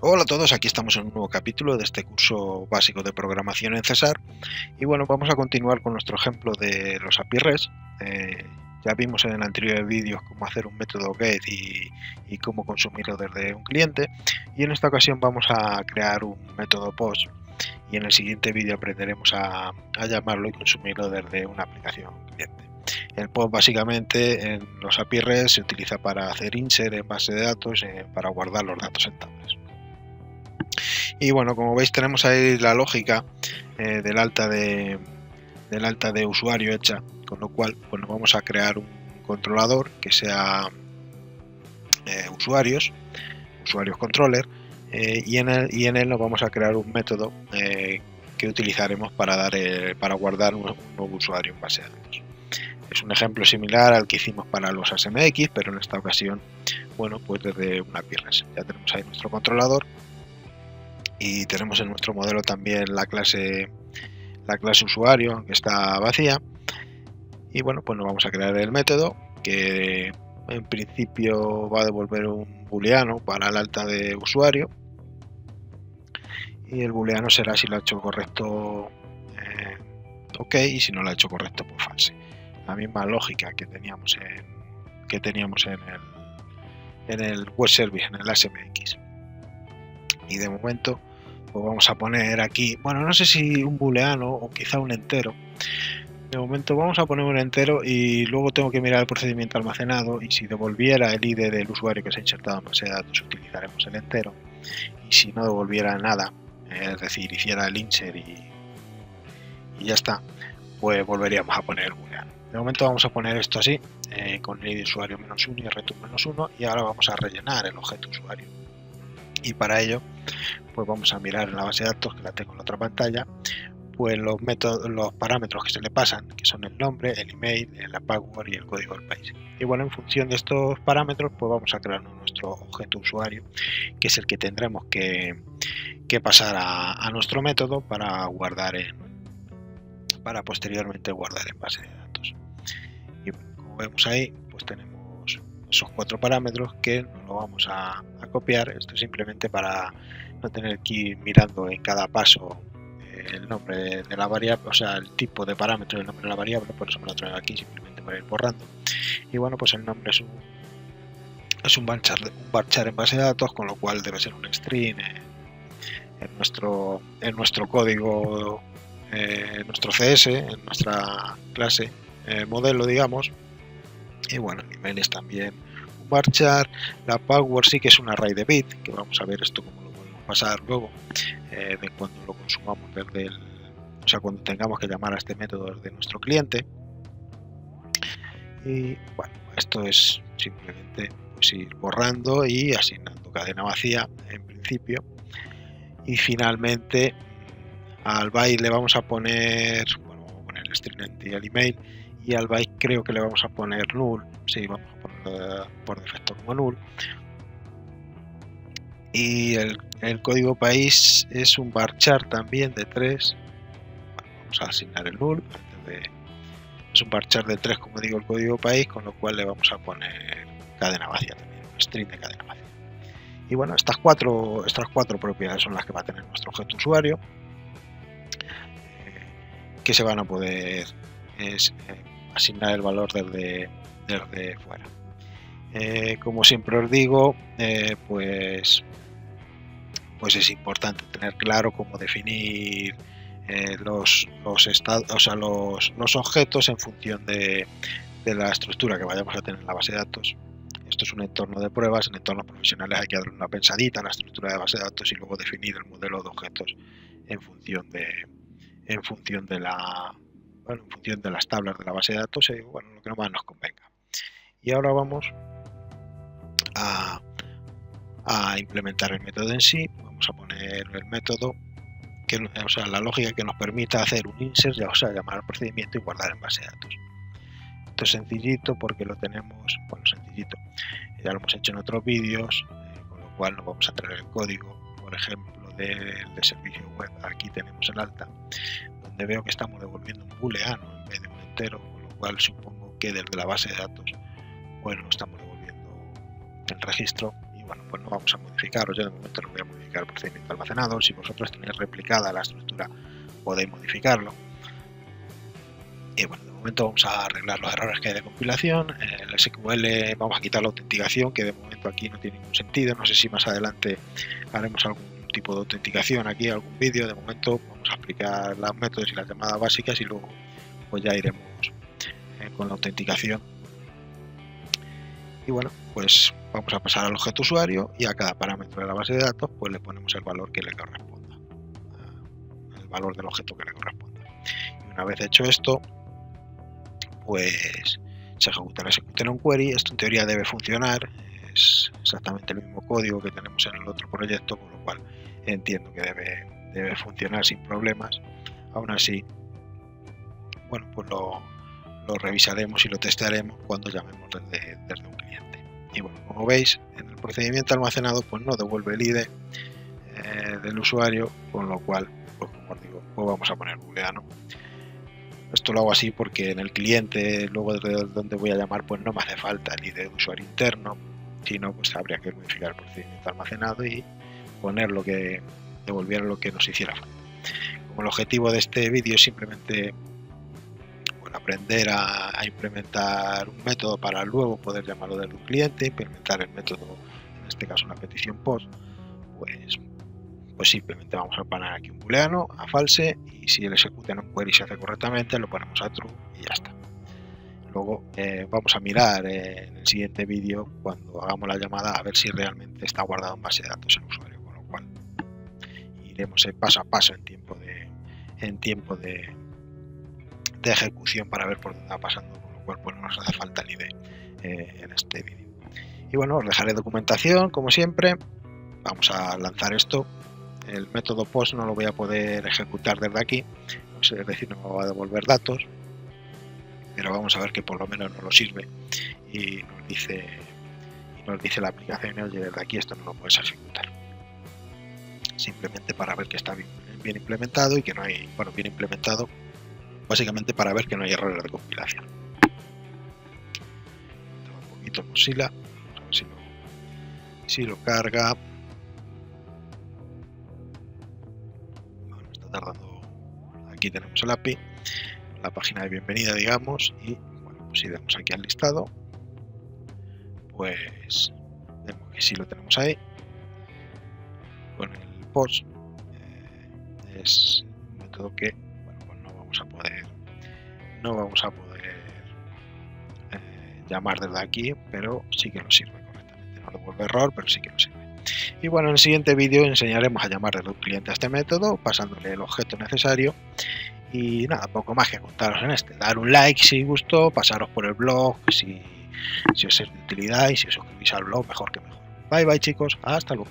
Hola a todos, aquí estamos en un nuevo capítulo de este curso básico de programación en César y bueno, vamos a continuar con nuestro ejemplo de los API REST. Ya vimos en el anterior vídeo cómo hacer un método GET y cómo consumirlo desde un cliente, y en esta ocasión vamos a crear un método POST y en el siguiente vídeo aprenderemos a llamarlo y consumirlo desde una aplicación cliente. El POST básicamente en los API REST se utiliza para hacer insert en base de datos, para guardar los datos en tablas. Y bueno, como veis tenemos ahí la lógica del alta de usuario hecha, con lo cual pues nos vamos a crear un controlador que sea usuarios controller, y en él nos vamos a crear un método que utilizaremos para guardar un nuevo usuario en base de datos. Es un ejemplo similar al que hicimos para los ASMX, pero en esta ocasión, bueno, pues desde una API REST. Ya tenemos ahí nuestro controlador y tenemos en nuestro modelo también la clase usuario, aunque está vacía. Y bueno, pues nos vamos a crear el método que en principio va a devolver un booleano para el alta de usuario, y el booleano será si lo ha hecho correcto ok, y si no lo ha hecho correcto pues false. La misma lógica que teníamos en el web service, en el ASMX. Y de momento pues vamos a poner aquí, bueno, no sé si un booleano o quizá un entero. De momento vamos a poner un entero y luego tengo que mirar el procedimiento almacenado, y si devolviera el ID del usuario que se ha insertado en base de datos utilizaremos el entero, y si no devolviera nada, es decir, hiciera el insert y ya está, pues volveríamos a poner el booleano. De momento vamos a poner esto así, con el ID usuario -1 y return -1, y ahora vamos a rellenar el objeto usuario. Y para ello pues vamos a mirar en la base de datos, que la tengo en la otra pantalla, pues los parámetros que se le pasan, que son el nombre, el email, la password y el código del país. Y bueno, en función de estos parámetros pues vamos a crear nuestro objeto usuario, que es el que tendremos que pasar a nuestro método para posteriormente guardar en base de datos. Y bueno, como vemos ahí, pues tenemos esos 4 parámetros que nos lo vamos a copiar. Esto es simplemente para no tener que ir mirando en cada paso el nombre de la variable, o sea, el tipo de parámetro y el nombre de la variable, por eso me lo traigo aquí simplemente para ir borrando. Y bueno, pues el nombre es un varchar en base de datos, con lo cual debe ser un string en nuestro código, en nuestro CS, en nuestra clase modelo, digamos. Y bueno, el email es también un varchar. La password sí que es un array de bit, que vamos a ver esto cómo lo podemos pasar luego, de cuando lo consumamos desde o sea, cuando tengamos que llamar a este método desde nuestro cliente. Y bueno, esto es simplemente pues ir borrando y asignando cadena vacía en principio. Y finalmente al byte le vamos a poner, bueno, vamos a poner el string entity al email, y al byte creo que le vamos a poner null, sí, vamos a ponerlo por defecto como null. Y el código país es un varchar también de 3. Bueno, vamos a asignar el null, es un varchar de 3, como digo, el código país, con lo cual le vamos a poner cadena vacía también, un string de cadena vacía. Y bueno, estas cuatro propiedades son las que va a tener nuestro objeto usuario, que se van a poder asignar el valor desde fuera. Como siempre os digo, pues es importante tener claro cómo definir los objetos en función de la estructura que vayamos a tener en la base de datos. Esto es un entorno de pruebas. En entornos profesionales hay que darle una pensadita a la estructura de base de datos y luego definir el modelo de objetos en función de las tablas de la base de datos, bueno, lo que más nos convenga. Y ahora vamos a implementar el método en sí. Vamos a poner el método, o sea, la lógica que nos permita hacer un insert, o sea, llamar al procedimiento y guardar en base de datos. Esto es sencillito porque lo tenemos, bueno, sencillito, ya lo hemos hecho en otros vídeos, con lo cual no vamos a traer el código, por ejemplo, del servicio web. Aquí tenemos el alta, donde veo que estamos devolviendo un booleano en vez de un entero, con lo cual supongo que desde la base de datos pues no estamos devolviendo el registro. Y bueno, pues no vamos a modificarlo, yo de momento lo voy a modificar modificar el procedimiento almacenado. Si vosotros tenéis replicada la estructura, podéis modificarlo. Y bueno, de momento vamos a arreglar los errores que hay de compilación. En el SQL vamos a quitar la autenticación, que de momento aquí no tiene ningún sentido. No sé si más adelante haremos algún tipo de autenticación aquí, algún vídeo. De momento vamos a explicar los métodos y las llamadas básicas y luego pues ya iremos con la autenticación. Y bueno, pues vamos a pasar al objeto usuario y a cada parámetro de la base de datos pues le ponemos el valor que le corresponda, el valor del objeto que le corresponda. Y una vez hecho esto, pues se ejecuta el SQTNonQuery. Esto en teoría debe funcionar, es exactamente el mismo código que tenemos en el otro proyecto, con lo cual entiendo que debe funcionar sin problemas. Aún así, bueno, pues lo revisaremos y lo testaremos cuando llamemos desde un cliente. Y bueno, como veis, en el procedimiento almacenado pues no devuelve el ID del usuario, con lo cual, pues como os digo, pues vamos a poner booleano. Esto lo hago así porque en el cliente, luego desde donde voy a llamar, pues no me hace falta el ID de usuario interno, sino pues habría que modificar el procedimiento almacenado y poner lo que devolviera lo que nos hiciera falta. Como el objetivo de este vídeo es simplemente aprender a implementar un método para luego poder llamarlo desde un cliente, implementar el método, en este caso una petición post, pues simplemente vamos a poner aquí un booleano a false, y si el SQTNonQuery se hace correctamente lo ponemos a true y ya está. Luego vamos a mirar en el siguiente vídeo, cuando hagamos la llamada, a ver si realmente está guardado en base de datos el usuario, con lo cual iremos paso a paso en tiempo de ejecución para ver por dónde va pasando, con lo cual pues no nos hace falta el ID en este vídeo. Y bueno, os dejaré documentación como siempre. Vamos a lanzar esto. El método post no lo voy a poder ejecutar desde aquí, es decir, no me va a devolver datos, pero vamos a ver que por lo menos nos lo sirve y nos dice la aplicación: oye, desde aquí esto no lo puedes ejecutar, simplemente para ver que está bien implementado y que no hay, bueno, bien implementado básicamente para ver que no hay errores de compilación. Un poquito Mozilla, a ver si lo carga. Bueno, está tardando. Aquí tenemos el API, la página de bienvenida, digamos, y bueno, pues si damos aquí al listado, pues vemos que sí lo tenemos ahí. Con el post es un método que no vamos a poder llamar desde aquí, pero sí que nos sirve correctamente. No devuelve error, pero sí que nos sirve. Y bueno, en el siguiente vídeo enseñaremos a llamar desde un cliente a este método, pasándole el objeto necesario. Y nada, poco más que contaros en este. Dar un like si gustó, pasaros por el blog si os es de utilidad, y si os suscribís al blog, mejor que mejor. Bye bye chicos, hasta luego.